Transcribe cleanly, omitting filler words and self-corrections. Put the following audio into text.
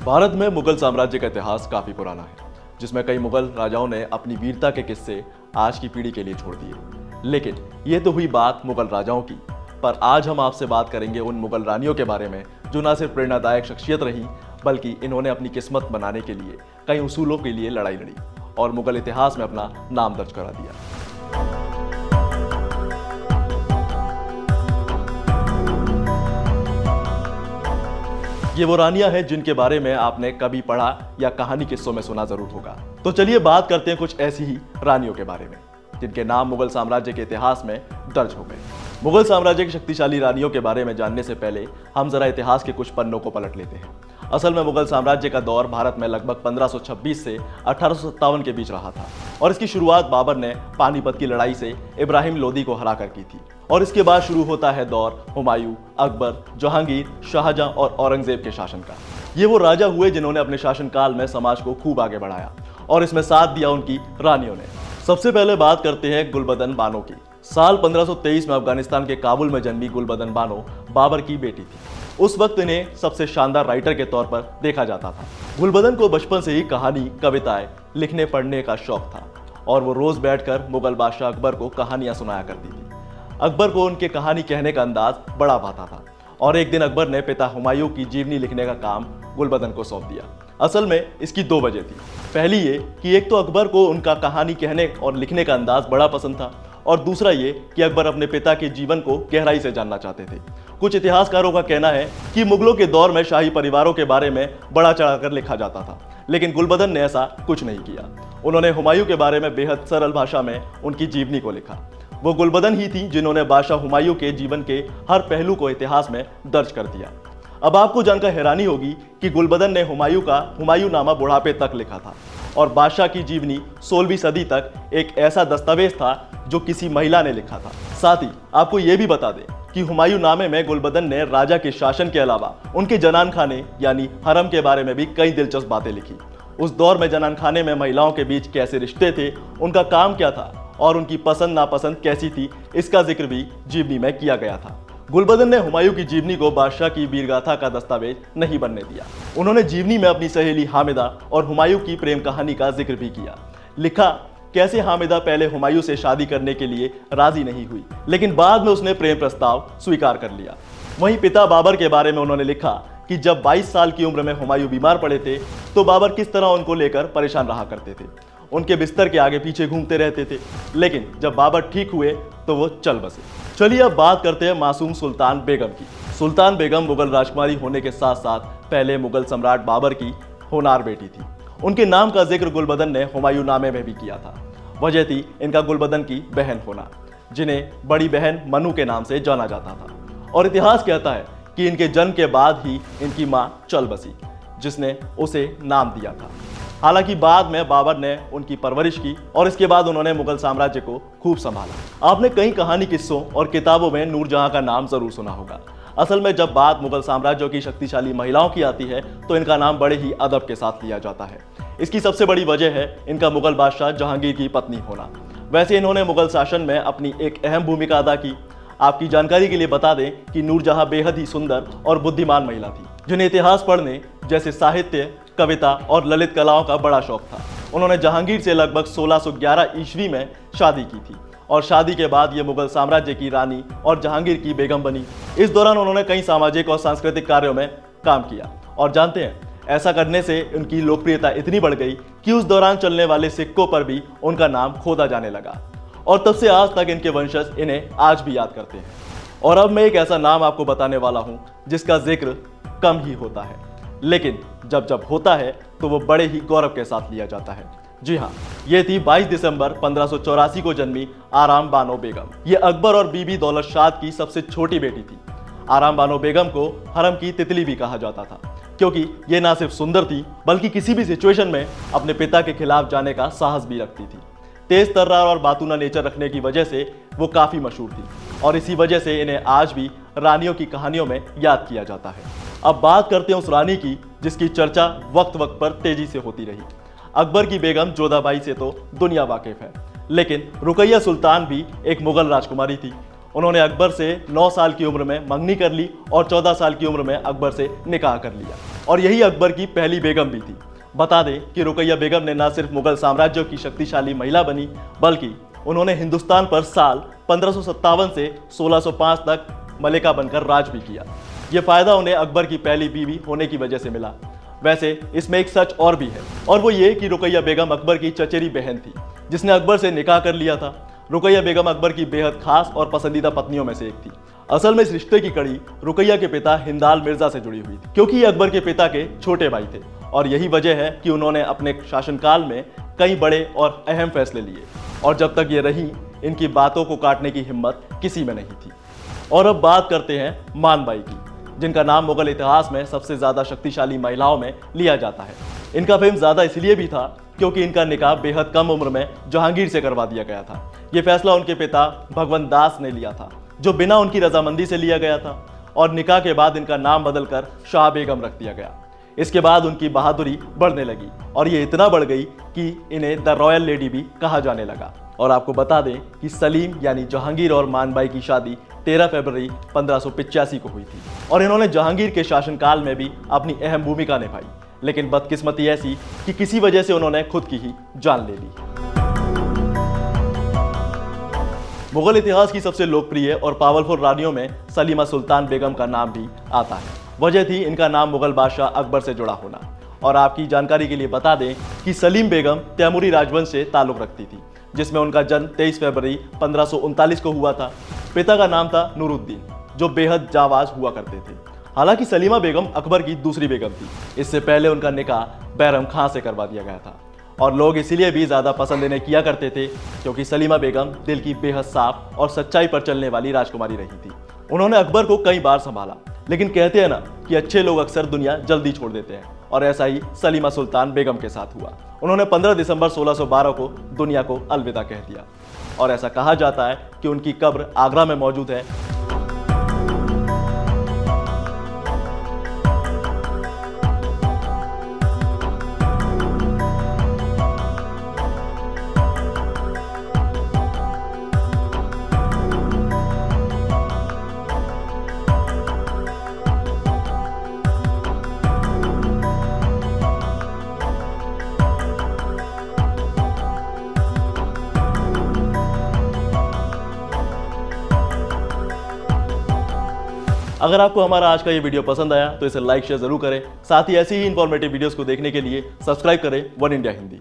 भारत में मुगल साम्राज्य का इतिहास काफी पुराना है, जिसमें कई मुगल राजाओं ने अपनी वीरता के किस्से आज की पीढ़ी के लिए छोड़ दिए। लेकिन ये तो हुई बात मुगल राजाओं की, पर आज हम आपसे बात करेंगे उन मुगल रानियों के बारे में जो न सिर्फ प्रेरणादायक शख्सियत रही, बल्कि इन्होंने अपनी किस्मत बनाने के लिए कई उसूलों के लिए लड़ाई लड़ी और मुगल इतिहास में अपना नाम दर्ज करा दिया। ये वो रानियां हैं जिनके बारे में आपने कभी पढ़ा या कहानी किस्सों में सुना जरूर होगा। तो चलिए बात करते हैं कुछ ऐसी ही रानियों के बारे में जिनके नाम मुगल साम्राज्य के इतिहास में दर्ज हो गए। मुगल साम्राज्य की शक्तिशाली रानियों के बारे में जानने से पहले हम जरा इतिहास के कुछ पन्नों को पलट लेते हैं। असल में मुगल साम्राज्य का दौर भारत में लगभग 1526 से 1857 के बीच रहा था और इसकी शुरुआत बाबर ने पानीपत की लड़ाई से इब्राहिम लोदी को हराकर की थी। और इसके बाद शुरू होता है दौर हुमायूं, अकबर, जहांगीर, शाहजहां और औरंगजेब के शासन का। ये वो राजा हुए जिन्होंने अपने शासनकाल में समाज को खूब आगे बढ़ाया और इसमें साथ दिया उनकी रानियों ने। सबसे पहले बात करते हैं गुलबदन बानो की। साल 1523 में अफगानिस्तान के काबुल में जन्मी गुलबदन बानो बाबर की बेटी थी। उस वक्त इन्हें सबसे शानदार राइटर के तौर पर देखा जाता था। गुलबदन को बचपन से ही कहानी, कविताएं लिखने पढ़ने का शौक था और वो रोज बैठकर मुगल बादशाह अकबर को कहानियां सुनाया करती थी। अकबर को उनके कहानी कहने का अंदाज बड़ा भाता था और एक दिन अकबर ने पिता हुमायूं की जीवनी लिखने का काम गुलबदन को सौंप दिया। असल में इसकी दो वजह थी। पहली ये कि एक तो अकबर को उनका कहानी कहने और लिखने का अंदाज बड़ा पसंद था और दूसरा ये कि अकबर अपने पिता के जीवन को गहराई से जानना चाहते थे। कुछ इतिहासकारों का कहना है कि मुगलों के दौर में शाही परिवारों के बारे में बड़ा चढ़ाकर लिखा जाता था, लेकिन गुलबदन ने ऐसा कुछ नहीं किया। उन्होंने हुमायूं के बारे में बेहद सरल भाषा में उनकी जीवनी को लिखा। वो गुलबदन ही थी जिन्होंने बादशाह हुमायूं के जीवन के हर पहलू को इतिहास में दर्ज कर दिया। अब आपको जानकर हैरानी होगी कि गुलबदन ने हुमायूं का हुमायूंनामा बुढ़ापे तक लिखा था और बादशाह की जीवनी 16वीं सदी तक एक ऐसा दस्तावेज था जो किसी महिला ने लिखा था। साथ ही आपको यह भी बता दें कि हुमायूंनामे में गुलबदन ने राजा के शासन के अलावा उनके जनान खाने यानी हरम के बारे में भी कई दिलचस्प बातें लिखी। उस दौर में जनान खाने में महिलाओं के बीच कैसे रिश्ते थे, उनका काम क्या था और उनकी पसंद नापसंद कैसी थी, इसका जिक्र भी जीवनी में किया गया था। गुलबदन ने हुमायूं की जीवनी को बादशाह की वीरगाथा का दस्तावेज नहीं बनने दिया। उन्होंने जीवनी में अपनी सहेली हामिदा और हुमायूं की प्रेम कहानी का जिक्र भी किया। लिखा कैसे हामिदा पहले हुमायूं से शादी करने के लिए राजी नहीं हुई, लेकिन बाद में उसने प्रेम प्रस्ताव स्वीकार कर लिया। वहीं पिता बाबर के बारे में उन्होंने लिखा कि जब 22 साल की उम्र में हुमायूं बीमार पड़े थे तो बाबर किस तरह उनको लेकर परेशान रहा करते थे। उनके बिस्तर के आगे पीछे घूमते रहते थे, लेकिन जब बाबर ठीक हुए तो वो चल बसे। चलिए अब बात करते हैं मासूम सुल्तान बेगम की। सुल्तान बेगम मुगल राजकुमारी होने के साथ साथ पहले मुगल सम्राट बाबर की होनार बेटी थी। उनके नाम का जिक्र गुलबदन ने हुमायूंनामे में भी किया था। वजह थी इनका गुलबदन की बहन होना, जिन्हें बड़ी बहन मनु के नाम से जाना जाता था। और इतिहास कहता है कि इनके जन्म के बाद ही इनकी मां चल बसी, जिसने उसे नाम दिया था। हालांकि बाद में बाबर ने उनकी परवरिश की और इसके बाद उन्होंने मुगल साम्राज्य को खूब संभाला। आपने कई कहानी किस्सों और किताबों में नूरजहां का नाम जरूर सुना होगा। असल में जब बात मुगल साम्राज्यों की शक्तिशाली महिलाओं की आती है तो इनका नाम बड़े ही अदब के साथ लिया जाता है। इसकी सबसे बड़ी वजह है इनका मुगल बादशाह जहांगीर की पत्नी होना। वैसे इन्होंने मुगल शासन में अपनी एक अहम भूमिका अदा की। आपकी जानकारी के लिए बता दें कि नूरजहां बेहद ही सुंदर और बुद्धिमान महिला थी, जिन्हें इतिहास पढ़ने जैसे साहित्य, कविता और ललित कलाओं का बड़ा शौक था। उन्होंने जहांगीर से लगभग 1611 ईस्वी में शादी की थी और शादी के बाद ये मुगल साम्राज्य की रानी और जहांगीर की बेगम बनी। इस दौरान उन्होंने कई सामाजिक और सांस्कृतिक कार्यों में काम किया और जानते हैं, ऐसा करने से उनकी लोकप्रियता इतनी बढ़ गई कि उस दौरान चलने वाले सिक्कों पर भी उनका नाम खोदा जाने लगा और तब से आज तक इनके वंशज इन्हें आज भी याद करते हैं। और अब मैं एक ऐसा नाम आपको बताने वाला हूं जिसका जिक्र कम ही होता है, लेकिन जब जब होता है तो वो बड़े ही गौरव के साथ लिया जाता है। जी हाँ, ये थी 22 दिसंबर 1584 को जन्मी आराम बानो बेगम। ये अकबर और बीबी दौलत शाह की सबसे छोटी बेटी थी। आराम बानो बेगम को हरम की तितली भी कहा जाता था, क्योंकि ये ना सिर्फ सुंदर थी बल्कि किसी भी सिचुएशन में अपने पिता के खिलाफ जाने का साहस भी रखती थी। तेज तर्रार और बातूना नेचर रखने की वजह से वो काफी मशहूर थी और इसी वजह से इन्हें आज भी रानियों की कहानियों में याद किया जाता है। अब बात करते हैं उस रानी की जिसकी चर्चा वक्त वक्त पर तेजी से होती रही। अकबर की बेगम जोधाबाई से तो दुनिया वाकिफ है, लेकिन रुकैया सुल्तान भी एक मुगल राजकुमारी थी। उन्होंने अकबर से 9 साल की उम्र में मंगनी कर ली और 14 साल की उम्र में अकबर से निकाह कर लिया। और यही अकबर की पहली बेगम भी थी। बता दें कि रुकैया बेगम ने न सिर्फ मुगल साम्राज्य की शक्तिशाली महिला बनी, बल्कि उन्होंने हिंदुस्तान पर साल 1557 से 1605 तक मलिका बनकर राज भी किया। यह फायदा उन्हें अकबर की पहली बीवी होने की वजह से मिला। वैसे इसमें एक सच और भी है, और वो ये कि रुकैया बेगम अकबर की चचेरी बहन थी, जिसने अकबर से निकाह कर लिया था। रुकैया बेगम अकबर की बेहद खास और पसंदीदा पत्नियों में से एक थी। असल में इस रिश्ते की कड़ी रुकैया के पिता हिंदाल मिर्जा से जुड़ी हुई थी, क्योंकि ये अकबर के पिता के छोटे भाई थे, और यही वजह है कि उन्होंने अपने शासनकाल में कई बड़े और अहम फैसले लिए, और जब तक ये रही, इनकी बातों को काटने की हिम्मत किसी में नहीं थी। और अब बात करते हैं मानबाई की, जिनका नाम मुगल इतिहास में सबसे ज्यादा शक्तिशाली महिलाओं में लिया जाता है। इनका फेम ज्यादा इसलिए भी था क्योंकि इनका निकाह बेहद कम उम्र में जहांगीर से करवा दिया गया था। यह फैसला उनके पिता भगवंत दास ने लिया था, जो बिना उनकी रजामंदी से लिया गया था, और निकाह के बाद इनका नाम बदलकर शाह बेगम रख दिया गया। इसके बाद उनकी बहादुरी बढ़ने लगी, और ये इतना बढ़ गई कि इन्हें द रॉयल लेडी भी कहा जाने लगा। और आपको बता दें कि सलीम यानी जहांगीर और मानबाई की शादी 13 फरवरी 1585 को हुई थी, और इन्होंने जहांगीर के शासनकाल में भी अपनी अहम भूमिका निभाई। लेकिन बदकिस्मती ऐसी कि किसी वजह से उन्होंने खुद की ही जान ले ली। मुगल इतिहास की सबसे लोकप्रिय और पावरफुल रानियों में सलीमा सुल्तान बेगम का नाम भी आता है। वजह थी इनका नाम मुगल बादशाह अकबर से जुड़ा होना। और आपकी जानकारी के लिए बता दें कि सलीम बेगम तैमूरी राजवंश से ताल्लुक रखती थी, जिसमें उनका जन्म 23 फरवरी 1539 को हुआ था। पिता का नाम था नूरुद्दीन, जो बेहद जाबाज हुआ करते थे। हालांकि सलीमा बेगम अकबर की दूसरी बेगम थी। इससे पहले उनका निकाह बैरम खां से करवा दिया गया था, और लोग इसीलिए भी ज्यादा पसंद इन्हें किया करते थे क्योंकि सलीमा बेगम दिल की बेहद साफ और सच्चाई पर चलने वाली राजकुमारी रही थी। उन्होंने अकबर को कई बार संभाला, लेकिन कहते हैं ना कि अच्छे लोग अक्सर दुनिया जल्दी छोड़ देते हैं, और ऐसा ही सलीमा सुल्तान बेगम के साथ हुआ। उन्होंने 15 दिसंबर 1612 को दुनिया को अलविदा कह दिया, और ऐसा कहा जाता है कि उनकी कब्र आगरा में मौजूद है। अगर आपको हमारा आज का ये वीडियो पसंद आया तो इसे लाइक शेयर जरूर करें। साथ ही ऐसी ही इंफॉर्मेटिव वीडियोस को देखने के लिए सब्सक्राइब करें वन इंडिया हिंदी।